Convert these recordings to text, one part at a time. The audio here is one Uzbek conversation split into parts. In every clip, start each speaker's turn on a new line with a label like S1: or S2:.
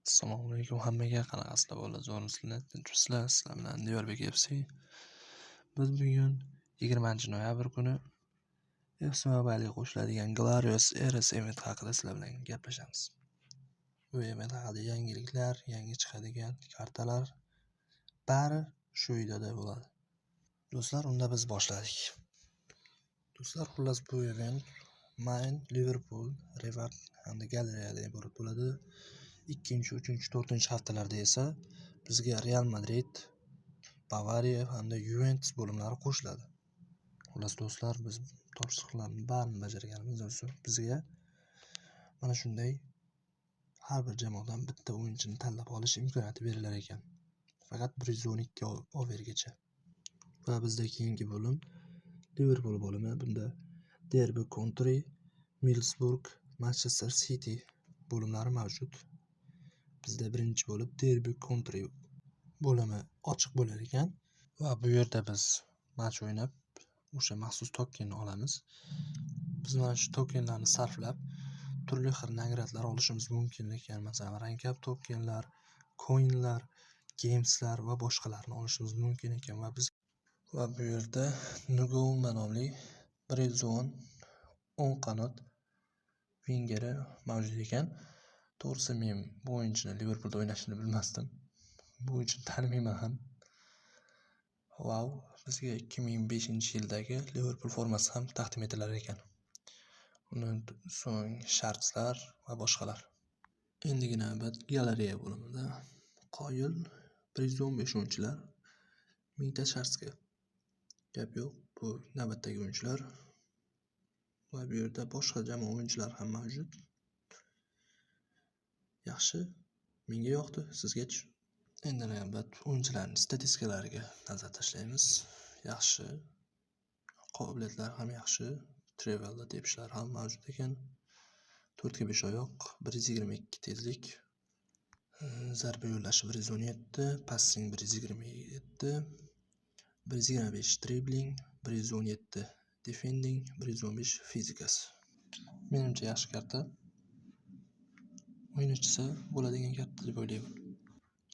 S1: Assalomu alaykum hammaga, qanaqasizlar bolalar, zo'rmisizlar, tinchmisizlar? Sizlar bilan Diyorbek FC. Biz bugun 20-noyabr kuni FC Mobile'ga qo'shiladigan Glorious Eras event haqida sizlar bilan gaplashamiz. Bu event haqida yangiliklar, yangi chiqadigan kartalar bari shu videoda bo'ladi. Do'stlar, unda biz boshladik. Do'stlar, xullas bu event Main, Liverpool, Revard hamda Galeriyadan iborat bo'ladi. 2, 3, 4 haftalarda esa bizga Real Madrid, Bavariya hamda Juventus bo'limlari qo'shiladi. Xullas do'stlar, biz topshiriqlarni barini bajarganimizdan so'ng bizga mana shunday har bir jamoadan bitta o'yinchini tanlab olish imkoniyati berilar ekan. Faqat 112 overgacha. Va bizda keyingi bo'lim Liverpool bo'limi. Bunda Derby County, Middlesbrough, Manchester City bo'limlari mavjud. Bizda birinchi bo'lib Derby County bo'limi ochiq bo'lar ekan va bu yerda biz match o'ynab o'sha maxsus tokenni olamiz. Biz mana shu tokenlarni sarflab turli xil nagradlar olishimiz mumkin ekan. Masalan, rank-up tokenlar, coinlar, gameslar va boshqalarni olishimiz mumkin ekan va bu yerda Nugouma nomli Brazilian 10 qanot wingeri mavjud ekan. To'g'risi men bu o'yinchini Liverpoolda o'ynashini bilmasdim. Bu o'yinchini tanimayman ham. Wow, bizga 2005-yildagi Liverpool formasi ham taqdim etilar ekan. Undan so'ng shartlar va boshqalar. Endigina navbat galeriya bo'limida qoyil 115 o'yinchilar, 1000 ta shartga. Gap yo'q, bu navbatdagi o'yinchilar. Va bu yerda boshqa jamoa o'yinchilari ham mavjud. Yaxshi, menga yoqdi, sizgachi? Endi navbat o'yinchilarning statistikalariga nazar tashlaymiz. Yaxshi, qobiliyatlar ham yaxshi, travelda tepishlar ham mavjud ekan. 4 ga 5 oyoq, 122 tezlik, zarba yo'llashi 117, passing 127, 125 dribbling, 117 defending, 115 fizikasi. Menimcha yaxshi karta. O'yinchisi bo'ladigan karta deb o'ylayman.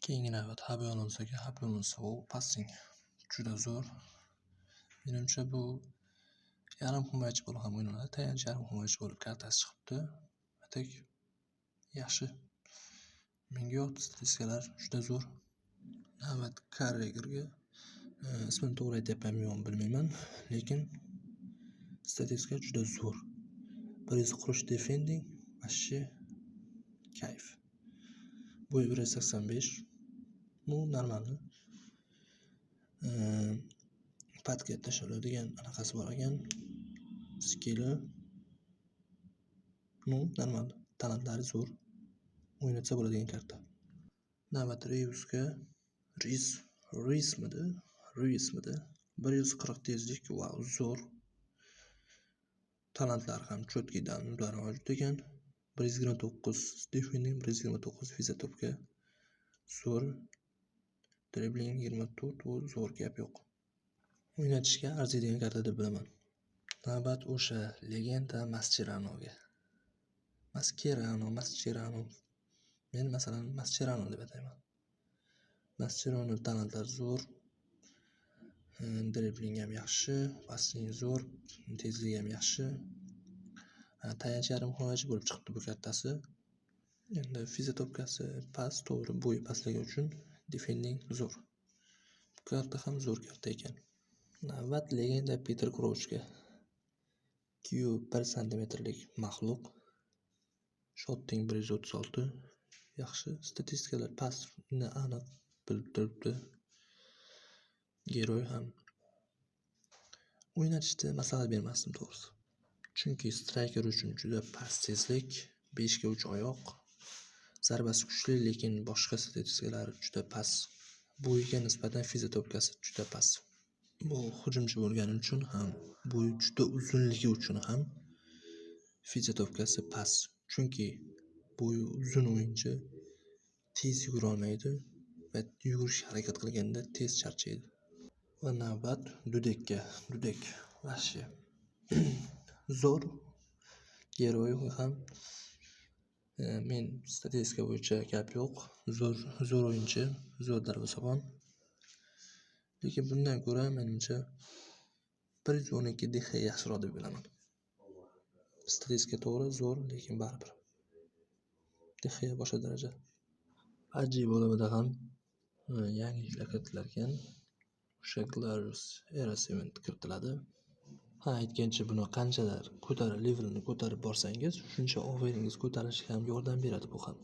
S1: Keyingi navbat Xabi Alonsoga. Xabi Alonso passing juda zo'r. Menimcha bu yarim himoyachi bo'lib ham o'ynaladi. Tayanch yarim himoyachi bo'lib kartasi chiqibdi. Atak yaxshi. Menga yoqdi, statistikalar juda zo'r. Navbat Carragherga. Ismini to'g'ri aytyapmanmi yo'qmi bilmayman, lekin statistika juda zo'r. 140 defending, mashshi kayf. Bo'yi 185. Bu normalmi? Patga tashladigan anaqasi bor ekan. Skilli. Normal. Talantlari zo'r. O'ynatsa bo'ladigan karta. Navbat Reusga. Reusmidi? 140 tezlik, wow, zo'r. Talantlari ham cho'tkidan ular mavjud ekan. 129 defending, 129 fizatopga. Zo'r. Dribbling 24, bu zo'r, gap yo'q. O'ynatishga arziydigan karta deb bilaman. Navbat o'sha legenda Mascheranoga. Mascherano. Men masalan Mascherano deb atayman. Mascherano talantlari zo'r. Dribbling ham yaxshi, passing zo'r, tezligi ham yaxshi. Tayanch yarim himoyachi bo'lib chiqibdi bu kartasi. Endi fizatopkasi past, to'g'ri, bo'yi pastligi uchun defending zo'r. Bu karta ham zo'r karta ekan. Navbat legenda Peter Crouchga. Q 1 cm-lik maxluq. Shotting 136. Yaxshi, statistikalar pastni aniq bilib turibdi. Geroy ham. O'ynatishda maslahat bermasdim to'g'risi. Chunki striker uchun juda past tezlik, 5 ga 3 oyoq. Zarbasi kuchli, lekin boshqa statistikalar juda past. Bo'yiga nisbatan fizatopkasi juda past. Bu hujumchi bo'lgani uchun ham, bo'yi juda uzunligi uchun ham fizatopkasi past. Chunki bo'yi uzun o'yinchi tez yugura olmaydi va yugurish harakat qilganda tez charchaydi. Va navbat Dudekka. Dudek vashi. Zo'r. Geroy ham Men statistika bo'yicha gap yo'q. Zo'r o'yinchi, zo'r darvozabon. Lekin bundan ko'ra menimcha 112 De Gea yaxshiroq deb bilaman. Statistika to'g'ri zo'r, lekin baribir De Gea boshqa daraja. Ajib bo'limida ham yangiliklar kiritilgan. O'sha Glorious Era Cement kiritiladi. Aytgancha buni qanchalar levelni ko'tarib borsangiz, shuncha overingiz ko'tarishga ham yordam beradi bu ham.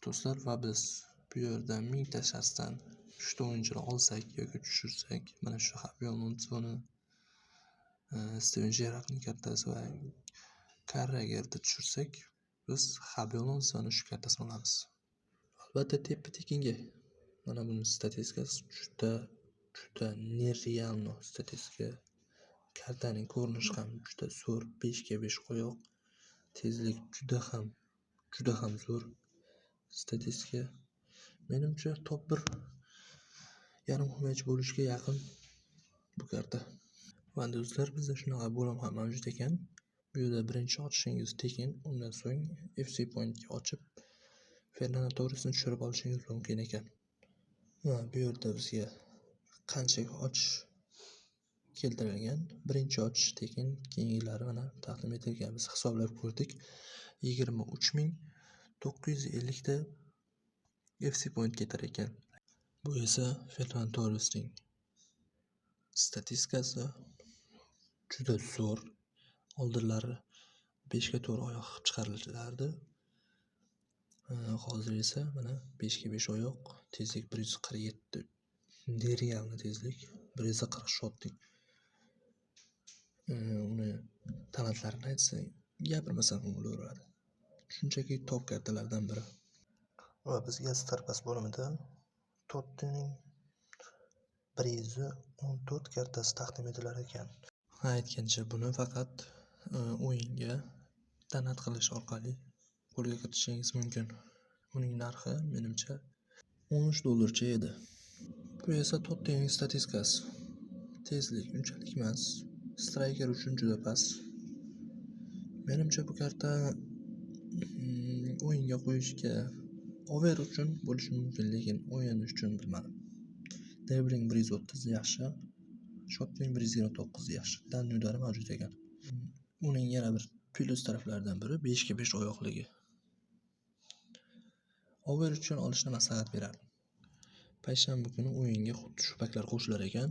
S1: Do'stlar, va biz bu yerda 1000 ta shaxsdan 3 ta o'yinchini olsak yoki tushirsak, mana shu Xabi Alonsoni, Steven Gerrardni kattasi va Carragherni tushirsak, biz Xabi Alonsoni shu kattasini olamiz. Albatta tepa-tekinga. Mana buni statistikasi juda nerealno statistika. Kartaning ko'rinishi ham juda zo'r, 5 ga 5 qo'yoq. Tezlik juda ham zo'r. Statistika menimcha top 1 yarim himoyachi bo'lishga yaqin bu karta. Va do'stlar, bizda shunaqa bo'lim ham mavjud ekan. Bu yerda birinchi ochishingiz tekin, undan so'ng FC Pointga ochib Fernando Torresni tushirib olishingiz mumkin ekan. Va bu yerda bizga qanchaga ochish keltirilgan. Birinchi ochish tekin, keyingilari mana taqdim etilgan. Biz hisoblab ko'rdik. 23950 ta FC Point ketar ekan. Bu esa Fernando Torresning statistikasi juda zo'r. Oldinlari 5 ga 4 oyoq chiqarilardi. Hozir esa mana 5 ga 5 oyoq, tezlik 147. Nerealni tezlik, 140 shotlik. Uni talantlarini aytsak, gapirmasam ham bo'laveradi. Shunchaki top kartalardan biri. Va bizga starpas bo'limida Tottenning 114 kartasi taqdim etilar ekan. Aytgancha buni faqat o'yinga donat qilish orqali qo'lga kiritishingiz mumkin. Uning narxi menimcha $13 edi. Bu esa Tottenning statistikasi. Tezlik unchalik emas, striker uchun juda past. Menimcha bu karta o'yinga qo'yishga over uchun bo'lishi mumkin, lekin o'yin uchun bilmadim. Dribbling 130 yaxshi, shotling 129 yaxshi. Danilari mavjud ekan. Uning yana bir plyus taraflaridan biri 5 ga 5 oyoqligi. Over uchun olishni maslahat berardim. Payshanba kuni o'yinga xuddi shu paklar qo'shilar ekan.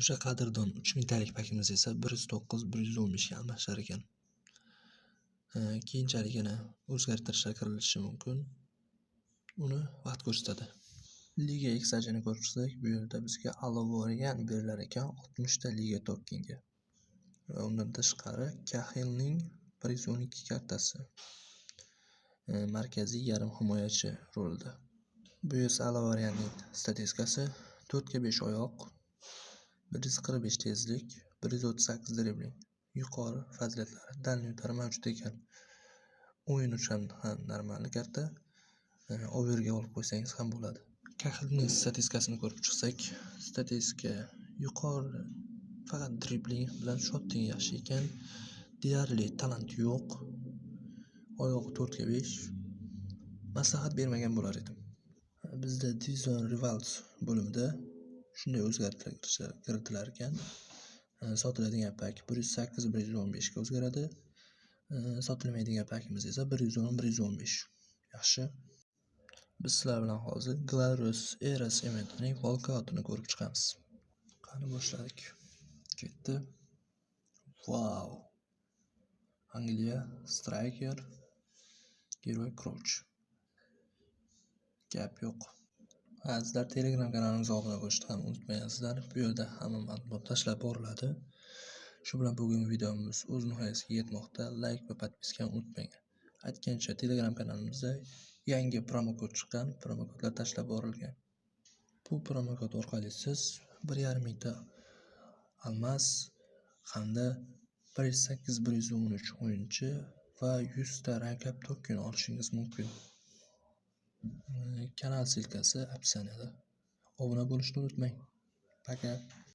S1: O'sha qadrdon 3000 talik pakimiz esa 109-115 ga almashar ekan. Keyinchalik yana o'zgartirishlar kirilishi mumkin. Uni vaqt ko'rsatadi. Liga XG-ni ko'rib chiqsak, bu yerda bizga Alavorian berilar ekan 60 ta liga tokenga. Va undan tashqari Cahillning 112 kartasi. Markaziy yarim himoyachi rolida. Bu esa Alavorianning statistikasi 4 ga 5 oyoq, 145 tezlik, 138 dribbling. Yuqori fazilatlari, danilari mavjud ekan. O'yin uchun ham normal karta. Overga olib qo'ysangiz ham bo'ladi. Cahillning statistikasini ko'rib chiqsak, statistika yuqori, faqat dribbling bilan shotting yaxshi ekan. Deyarli talant yo'q. Oyog'i 4 ga 5. Maslahat bermagan bo'lar edim. Bizda Division Rivals bo'limida shunday o'zgartirishlar kiritilar ekan. Sotiladigan pak 108-115 ga o'zgaradi. Sotilmaydigan pakimiz esa 110-115. Yaxshi. Biz sizlar bilan hozir Glorious Era Cement'ning walkoutini ko'rib chiqamiz. Qani boshladik. Ketdi. Wow. Angliya striker Geroy Crouch. Gap yo'q. Sizlar Telegram kanalimizga obuna bo'lishni ham unutmaysizlar. Bu yerda hamma ma'lumot tashlab boriladi. Shu bilan bugungi videomiz o'z nihoyasiga yetmoqda. Like va podpiskani unutmang. Aytgancha Telegram kanalimizda yangi promokod chiqqan, promokodlar tashlab borilgan. Bu promokod orqali siz 1,5 mingta almas hamda 108-113 o'yinchi va 100 ta ranklab token olishingiz mumkin. Kanal silkasi opsiyonada. Obuna bo'lishni unutmang. Пока.